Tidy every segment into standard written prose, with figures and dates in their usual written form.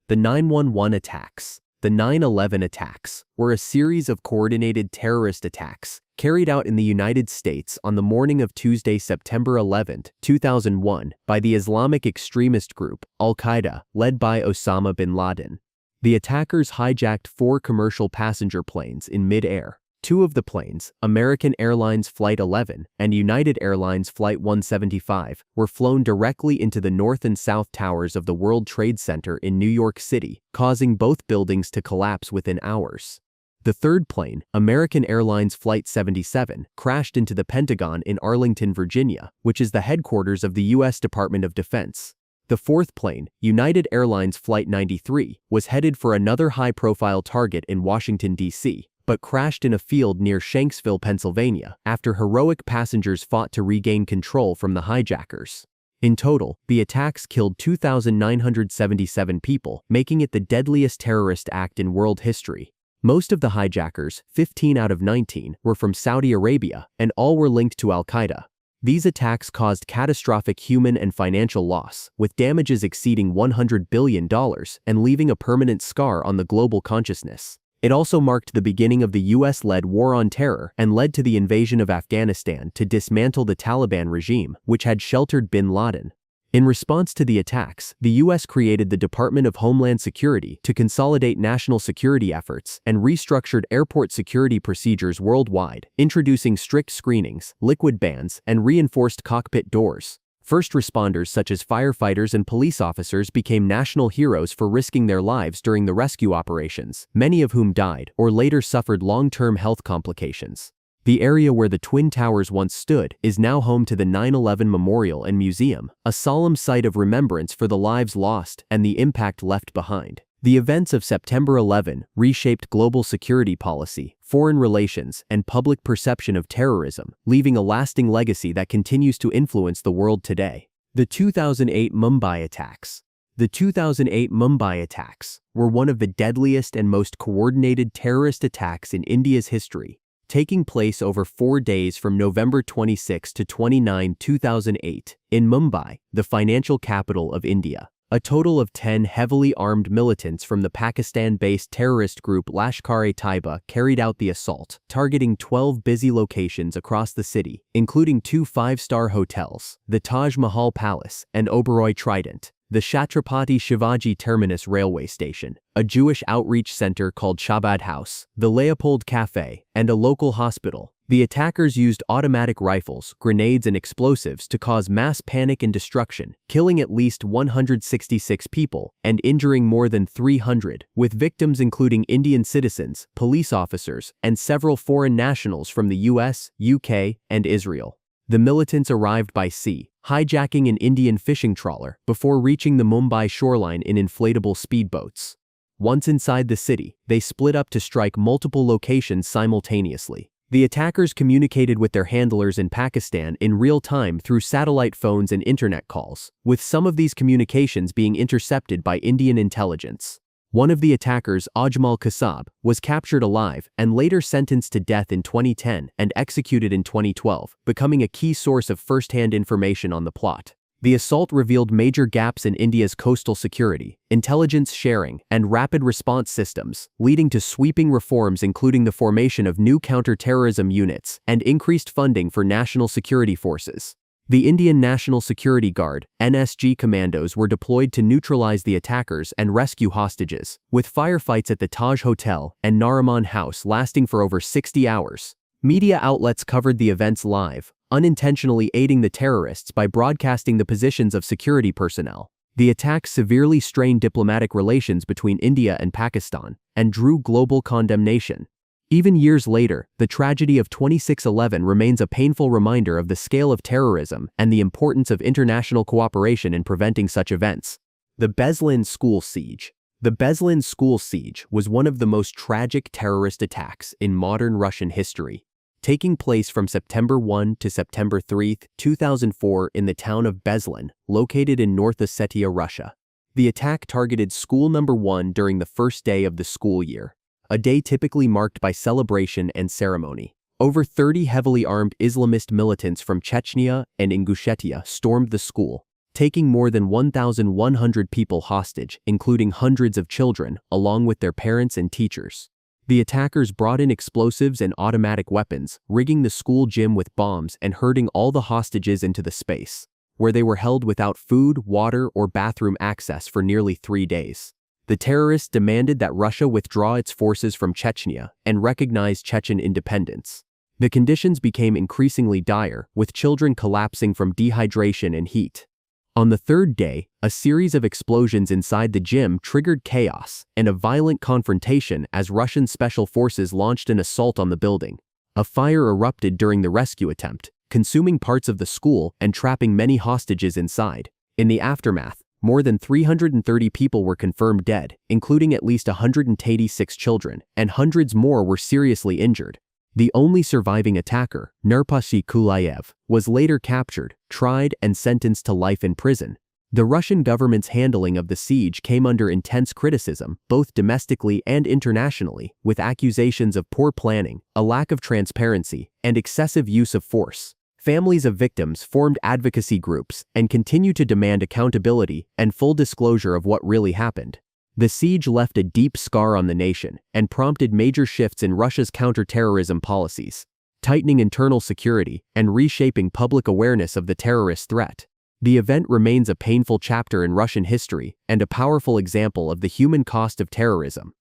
The 9/11 attacks. The 9/11 attacks were a series of coordinated terrorist attacks carried out in the United States on the morning of Tuesday, September 11, 2001, by the Islamic extremist group Al-Qaeda, led by Osama bin Laden. The attackers hijacked 4 commercial passenger planes in mid-air. 2 of the planes, American Airlines Flight 11 and United Airlines Flight 175, were flown directly into the north and south towers of the World Trade Center in New York City, causing both buildings to collapse within hours. The 3rd plane, American Airlines Flight 77, crashed into the Pentagon in Arlington, Virginia, which is the headquarters of the U.S. Department of Defense. The 4th plane, United Airlines Flight 93, was headed for another high-profile target in Washington, D.C., but crashed in a field near Shanksville, Pennsylvania, after heroic passengers fought to regain control from the hijackers. In total, the attacks killed 2,977 people, making it the deadliest terrorist act in world history. Most of the hijackers, 15 out of 19, were from Saudi Arabia, and all were linked to Al-Qaeda. These attacks caused catastrophic human and financial loss, with damages exceeding $100 billion and leaving a permanent scar on the global consciousness. It also marked the beginning of the US-led war on terror and led to the invasion of Afghanistan to dismantle the Taliban regime, which had sheltered bin Laden. In response to the attacks, the US created the Department of Homeland Security to consolidate national security efforts and restructured airport security procedures worldwide, introducing strict screenings, liquid bans, and reinforced cockpit doors. First responders such as firefighters and police officers became national heroes for risking their lives during the rescue operations, many of whom died or later suffered long-term health complications. The area where the Twin Towers once stood is now home to the 9/11 Memorial and Museum, a solemn site of remembrance for the lives lost and the impact left behind. The events of September 11 reshaped global security policy, foreign relations, and public perception of terrorism, leaving a lasting legacy that continues to influence the world today. The 2008 Mumbai Attacks. The 2008 Mumbai attacks were one of the deadliest and most coordinated terrorist attacks in India's history, taking place over 4 days from November 26 to 29, 2008, in Mumbai, the financial capital of India. A total of 10 heavily armed militants from the Pakistan-based terrorist group Lashkar-e-Taiba carried out the assault, targeting 12 busy locations across the city, including 2 5-star hotels, the Taj Mahal Palace and Oberoi Trident, the Chhatrapati Shivaji Terminus railway station, a Jewish outreach center called Shabad House, the Leopold Cafe, and a local hospital. The attackers used automatic rifles, grenades, and explosives to cause mass panic and destruction, killing at least 166 people and injuring more than 300, with victims including Indian citizens, police officers, and several foreign nationals from the US, UK, and Israel. The militants arrived by sea, hijacking an Indian fishing trawler before reaching the Mumbai shoreline in inflatable speedboats. Once inside the city, they split up to strike multiple locations simultaneously. The attackers communicated with their handlers in Pakistan in real time through satellite phones and internet calls, with some of these communications being intercepted by Indian intelligence. One of the attackers, Ajmal Kasab, was captured alive and later sentenced to death in 2010 and executed in 2012, becoming a key source of first-hand information on the plot. The assault revealed major gaps in India's coastal security, intelligence sharing, and rapid response systems, leading to sweeping reforms including the formation of new counter-terrorism units and increased funding for national security forces. The Indian National Security Guard, NSG commandos were deployed to neutralize the attackers and rescue hostages, with firefights at the Taj Hotel and Nariman House lasting for over 60 hours. Media outlets covered the events live, unintentionally aiding the terrorists by broadcasting the positions of security personnel. The attacks severely strained diplomatic relations between India and Pakistan and drew global condemnation. Even years later, the tragedy of 26/11 remains a painful reminder of the scale of terrorism and the importance of international cooperation in preventing such events. The Beslan school siege. The Beslan school siege was one of the most tragic terrorist attacks in modern Russian history, taking place from September 1 to September 3, 2004 in the town of Beslan, located in North Ossetia, Russia. The attack targeted school number 1 during the first day of the school year, a day typically marked by celebration and ceremony. Over 30 heavily armed Islamist militants from Chechnya and Ingushetia stormed the school, taking more than 1,100 people hostage, including hundreds of children, along with their parents and teachers. The attackers brought in explosives and automatic weapons, rigging the school gym with bombs and herding all the hostages into the space, where they were held without food, water, or bathroom access for nearly 3 days. The terrorists demanded that Russia withdraw its forces from Chechnya and recognize Chechen independence. The conditions became increasingly dire, with children collapsing from dehydration and heat. On the third day, a series of explosions inside the gym triggered chaos and a violent confrontation as Russian special forces launched an assault on the building. A fire erupted during the rescue attempt, consuming parts of the school and trapping many hostages inside. In the aftermath, more than 330 people were confirmed dead, including at least 186 children, and hundreds more were seriously injured. The only surviving attacker, Nerpasy Kulayev, was later captured, tried, and sentenced to life in prison. The Russian government's handling of the siege came under intense criticism, both domestically and internationally, with accusations of poor planning, a lack of transparency, and excessive use of force. Families of victims formed advocacy groups and continue to demand accountability and full disclosure of what really happened. The siege left a deep scar on the nation and prompted major shifts in Russia's counterterrorism policies, tightening internal security and reshaping public awareness of the terrorist threat. The event remains a painful chapter in Russian history and a powerful example of the human cost of terrorism.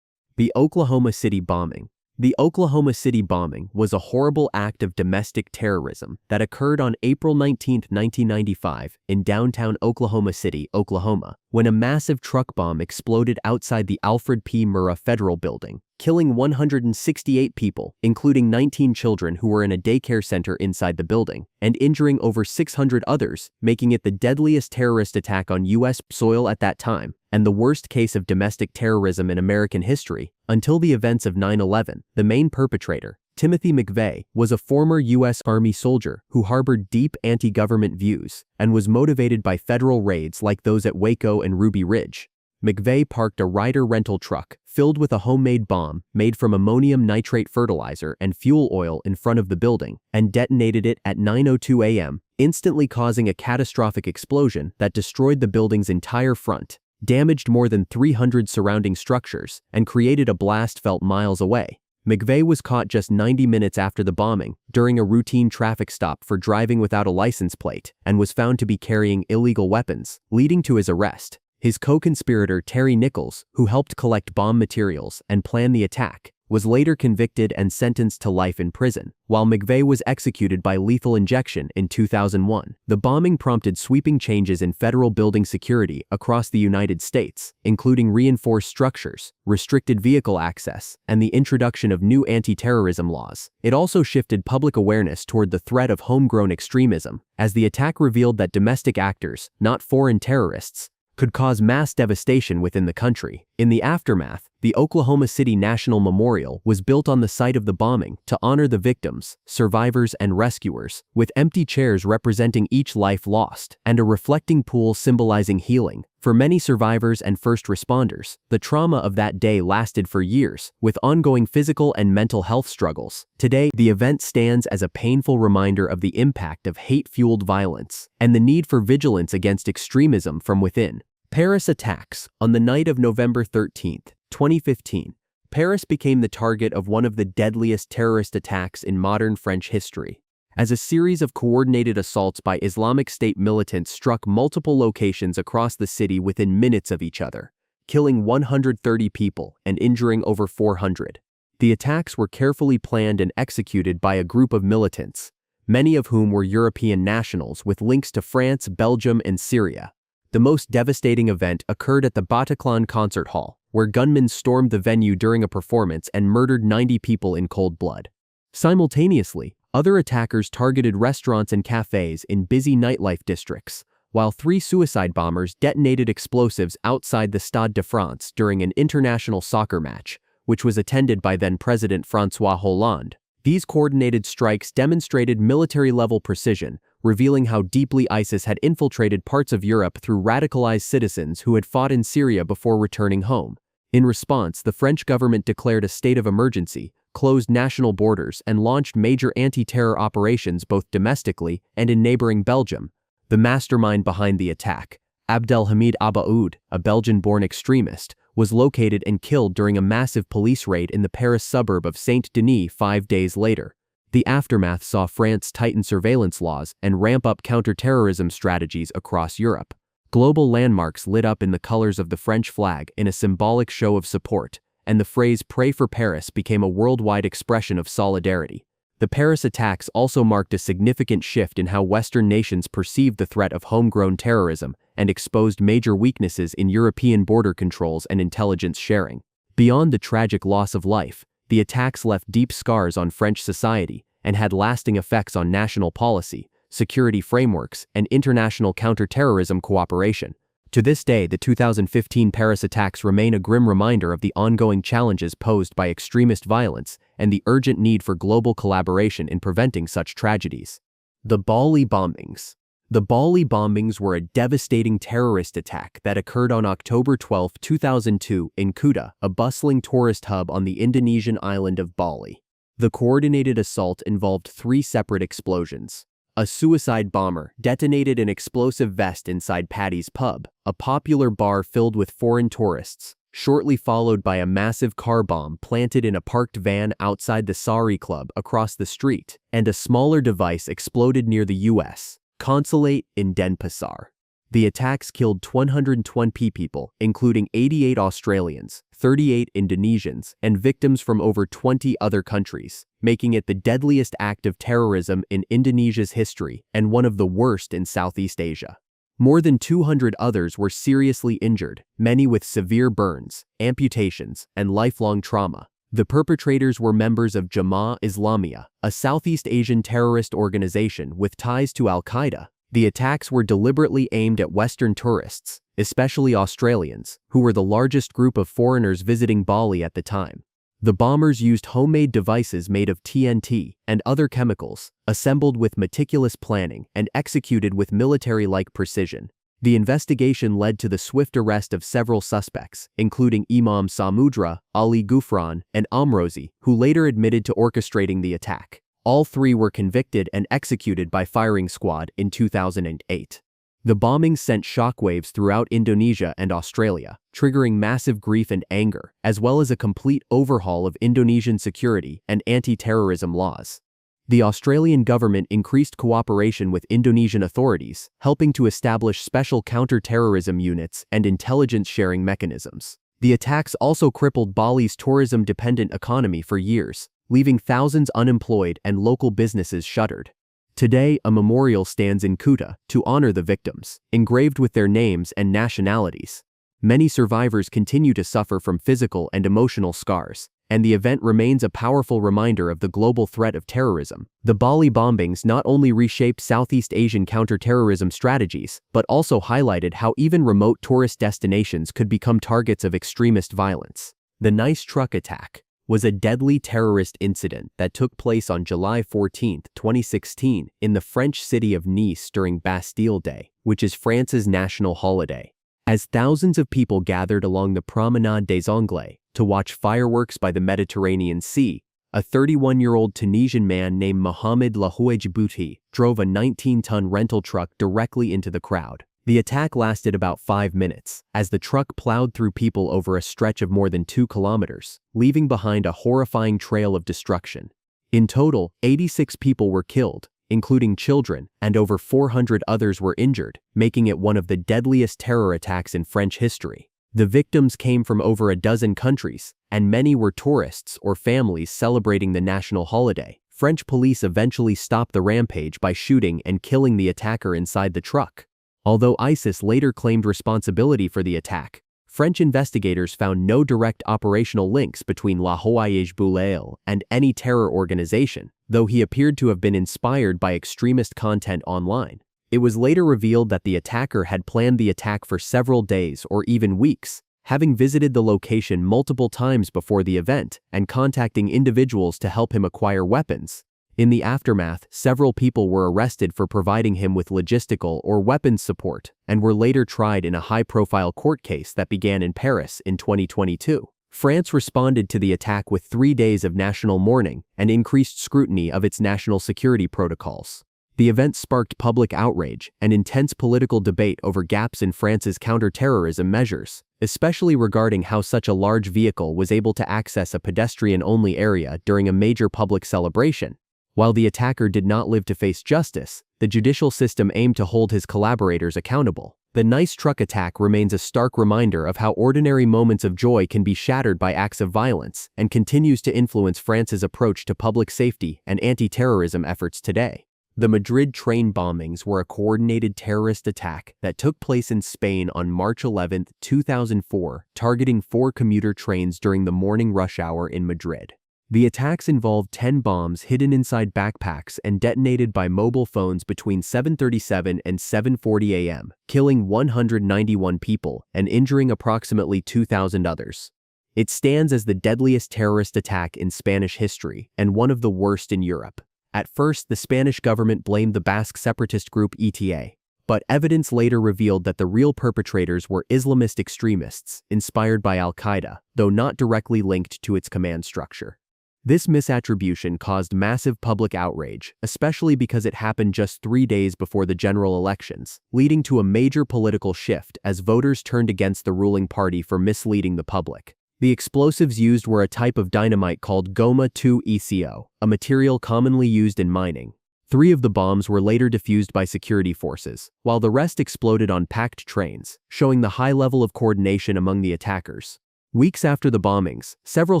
The Oklahoma City bombing. The Oklahoma City bombing was a horrible act of domestic terrorism that occurred on April 19, 1995, in downtown Oklahoma City, Oklahoma, when a massive truck bomb exploded outside the Alfred P. Murrah Federal Building, killing 168 people, including 19 children who were in a daycare center inside the building, and injuring over 600 others, making it the deadliest terrorist attack on U.S. soil at that time, and the worst case of domestic terrorism in American history. Until the events of 9/11, the main perpetrator, Timothy McVeigh, was a former U.S. Army soldier who harbored deep anti-government views and was motivated by federal raids like those at Waco and Ruby Ridge. McVeigh parked a Ryder rental truck filled with a homemade bomb made from ammonium nitrate fertilizer and fuel oil in front of the building and detonated it at 9:02 a.m., instantly causing a catastrophic explosion that destroyed the building's entire front, damaged more than 300 surrounding structures, and created a blast felt miles away. McVeigh was caught just 90 minutes after the bombing during a routine traffic stop for driving without a license plate and was found to be carrying illegal weapons, leading to his arrest. His co-conspirator Terry Nichols, who helped collect bomb materials and plan the attack, was later convicted and sentenced to life in prison, while McVeigh was executed by lethal injection in 2001. The bombing prompted sweeping changes in federal building security across the United States, including reinforced structures, restricted vehicle access, and the introduction of new anti-terrorism laws. It also shifted public awareness toward the threat of homegrown extremism, as the attack revealed that domestic actors, not foreign terrorists, could cause mass devastation within the country. In the aftermath, the Oklahoma City National Memorial was built on the site of the bombing to honor the victims, survivors, and rescuers, with empty chairs representing each life lost, and a reflecting pool symbolizing healing. For many survivors and first responders, the trauma of that day lasted for years, with ongoing physical and mental health struggles. Today, the event stands as a painful reminder of the impact of hate-fueled violence and the need for vigilance against extremism from within. Paris attacks. On the night of November 13, 2015, Paris became the target of one of the deadliest terrorist attacks in modern French history, as a series of coordinated assaults by Islamic State militants struck multiple locations across the city within minutes of each other, killing 130 people and injuring over 400. The attacks were carefully planned and executed by a group of militants, many of whom were European nationals with links to France, Belgium, and Syria. The most devastating event occurred at the Bataclan Concert Hall, where gunmen stormed the venue during a performance and murdered 90 people in cold blood. Simultaneously, other attackers targeted restaurants and cafes in busy nightlife districts, while 3 suicide bombers detonated explosives outside the Stade de France during an international soccer match, which was attended by then-President François Hollande. These coordinated strikes demonstrated military-level precision, revealing how deeply ISIS had infiltrated parts of Europe through radicalized citizens who had fought in Syria before returning home. In response, the French government declared a state of emergency, closed national borders, and launched major anti-terror operations both domestically and in neighboring Belgium. The mastermind behind the attack, Abdelhamid Abaoud, a Belgian-born extremist, was located and killed during a massive police raid in the Paris suburb of Saint-Denis 5 days later. The aftermath saw France tighten surveillance laws and ramp up counter-terrorism strategies across Europe. Global landmarks lit up in the colors of the French flag in a symbolic show of support, and the phrase "Pray for Paris" became a worldwide expression of solidarity. The Paris attacks also marked a significant shift in how Western nations perceived the threat of homegrown terrorism and exposed major weaknesses in European border controls and intelligence sharing. Beyond the tragic loss of life, the attacks left deep scars on French society and had lasting effects on national policy, security frameworks, and international counterterrorism cooperation. To this day, the 2015 Paris attacks remain a grim reminder of the ongoing challenges posed by extremist violence and the urgent need for global collaboration in preventing such tragedies. The Bali Bombings. The Bali Bombings were a devastating terrorist attack that occurred on October 12, 2002 in Kuta, a bustling tourist hub on the Indonesian island of Bali. The coordinated assault involved 3 separate explosions. A suicide bomber detonated an explosive vest inside Paddy's Pub, a popular bar filled with foreign tourists, shortly followed by a massive car bomb planted in a parked van outside the Sari Club across the street, and a smaller device exploded near the U.S. consulate in Denpasar. The attacks killed 120 people, including 88 Australians, 38 Indonesians, and victims from over 20 other countries, making it the deadliest act of terrorism in Indonesia's history and one of the worst in Southeast Asia. More than 200 others were seriously injured, many with severe burns, amputations, and lifelong trauma. The perpetrators were members of Jamaah Islamiyah, a Southeast Asian terrorist organization with ties to Al-Qaeda. The attacks were deliberately aimed at Western tourists, especially Australians, who were the largest group of foreigners visiting Bali at the time. The bombers used homemade devices made of TNT and other chemicals, assembled with meticulous planning and executed with military-like precision. The investigation led to the swift arrest of several suspects, including Imam Samudra, Ali Gufran, and Amrozi, who later admitted to orchestrating the attack. All 3 were convicted and executed by firing squad in 2008. The bombings sent shockwaves throughout Indonesia and Australia, triggering massive grief and anger, as well as a complete overhaul of Indonesian security and anti-terrorism laws. The Australian government increased cooperation with Indonesian authorities, helping to establish special counter-terrorism units and intelligence-sharing mechanisms. The attacks also crippled Bali's tourism-dependent economy for years, leaving thousands unemployed and local businesses shuttered. Today, a memorial stands in Kuta to honor the victims, engraved with their names and nationalities. Many survivors continue to suffer from physical and emotional scars, and the event remains a powerful reminder of the global threat of terrorism. The Bali bombings not only reshaped Southeast Asian counterterrorism strategies, but also highlighted how even remote tourist destinations could become targets of extremist violence. The Nice truck attack was a deadly terrorist incident that took place on July 14, 2016, in the French city of Nice during Bastille Day, which is France's national holiday. As thousands of people gathered along the Promenade des Anglais to watch fireworks by the Mediterranean Sea, a 31-year-old Tunisian man named Mohamed Lahouadjibouti drove a 19-ton rental truck directly into the crowd. The attack lasted about 5 minutes, as the truck plowed through people over a stretch of more than 2 kilometers, leaving behind a horrifying trail of destruction. In total, 86 people were killed, including children, and over 400 others were injured, making it one of the deadliest terror attacks in French history. The victims came from over a dozen countries, and many were tourists or families celebrating the national holiday. French police eventually stopped the rampage by shooting and killing the attacker inside the truck. Although ISIS later claimed responsibility for the attack, French investigators found no direct operational links between Lahouadjibouti and any terror organization, though he appeared to have been inspired by extremist content online. It was later revealed that the attacker had planned the attack for several days or even weeks, having visited the location multiple times before the event and contacting individuals to help him acquire weapons. In the aftermath, several people were arrested for providing him with logistical or weapons support and were later tried in a high-profile court case that began in Paris in 2022. France responded to the attack with 3 days of national mourning and increased scrutiny of its national security protocols. The event sparked public outrage and intense political debate over gaps in France's counter-terrorism measures, especially regarding how such a large vehicle was able to access a pedestrian-only area during a major public celebration. While the attacker did not live to face justice, the judicial system aimed to hold his collaborators accountable. The nice truck attack remains a stark reminder of how ordinary moments of joy can be shattered by acts of violence and continues to influence France's approach to public safety and anti-terrorism efforts today. The Madrid train bombings were a coordinated terrorist attack that took place in Spain on March 11, 2004, targeting 4 commuter trains during the morning rush hour in Madrid. The attacks involved 10 bombs hidden inside backpacks and detonated by mobile phones between 7:37 and 7:40 a.m., killing 191 people and injuring approximately 2,000 others. It stands as the deadliest terrorist attack in Spanish history and one of the worst in Europe. At first, the Spanish government blamed the Basque separatist group ETA, but evidence later revealed that the real perpetrators were Islamist extremists inspired by Al-Qaeda, though not directly linked to its command structure. This misattribution caused massive public outrage, especially because it happened just 3 days before the general elections, leading to a major political shift as voters turned against the ruling party for misleading the public. The explosives used were a type of dynamite called Goma 2 ECO, a material commonly used in mining. 3 of the bombs were later defused by security forces, while the rest exploded on packed trains, showing the high level of coordination among the attackers. Weeks after the bombings, several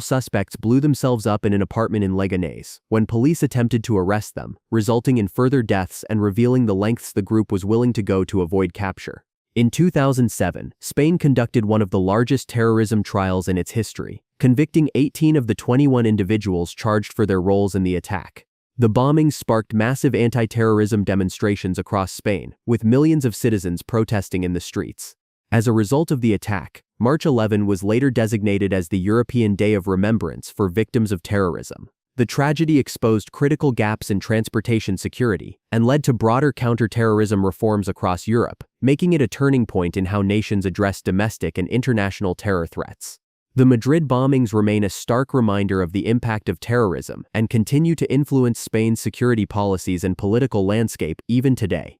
suspects blew themselves up in an apartment in Leganés when police attempted to arrest them, resulting in further deaths and revealing the lengths the group was willing to go to avoid capture. In 2007, Spain conducted one of the largest terrorism trials in its history, convicting 18 of the 21 individuals charged for their roles in the attack. The bombings sparked massive anti-terrorism demonstrations across Spain, with millions of citizens protesting in the streets. As a result of the attack, March 11 was later designated as the European Day of Remembrance for victims of terrorism. The tragedy exposed critical gaps in transportation security and led to broader counter-terrorism reforms across Europe, making it a turning point in how nations address domestic and international terror threats. The Madrid bombings remain a stark reminder of the impact of terrorism and continue to influence Spain's security policies and political landscape even today.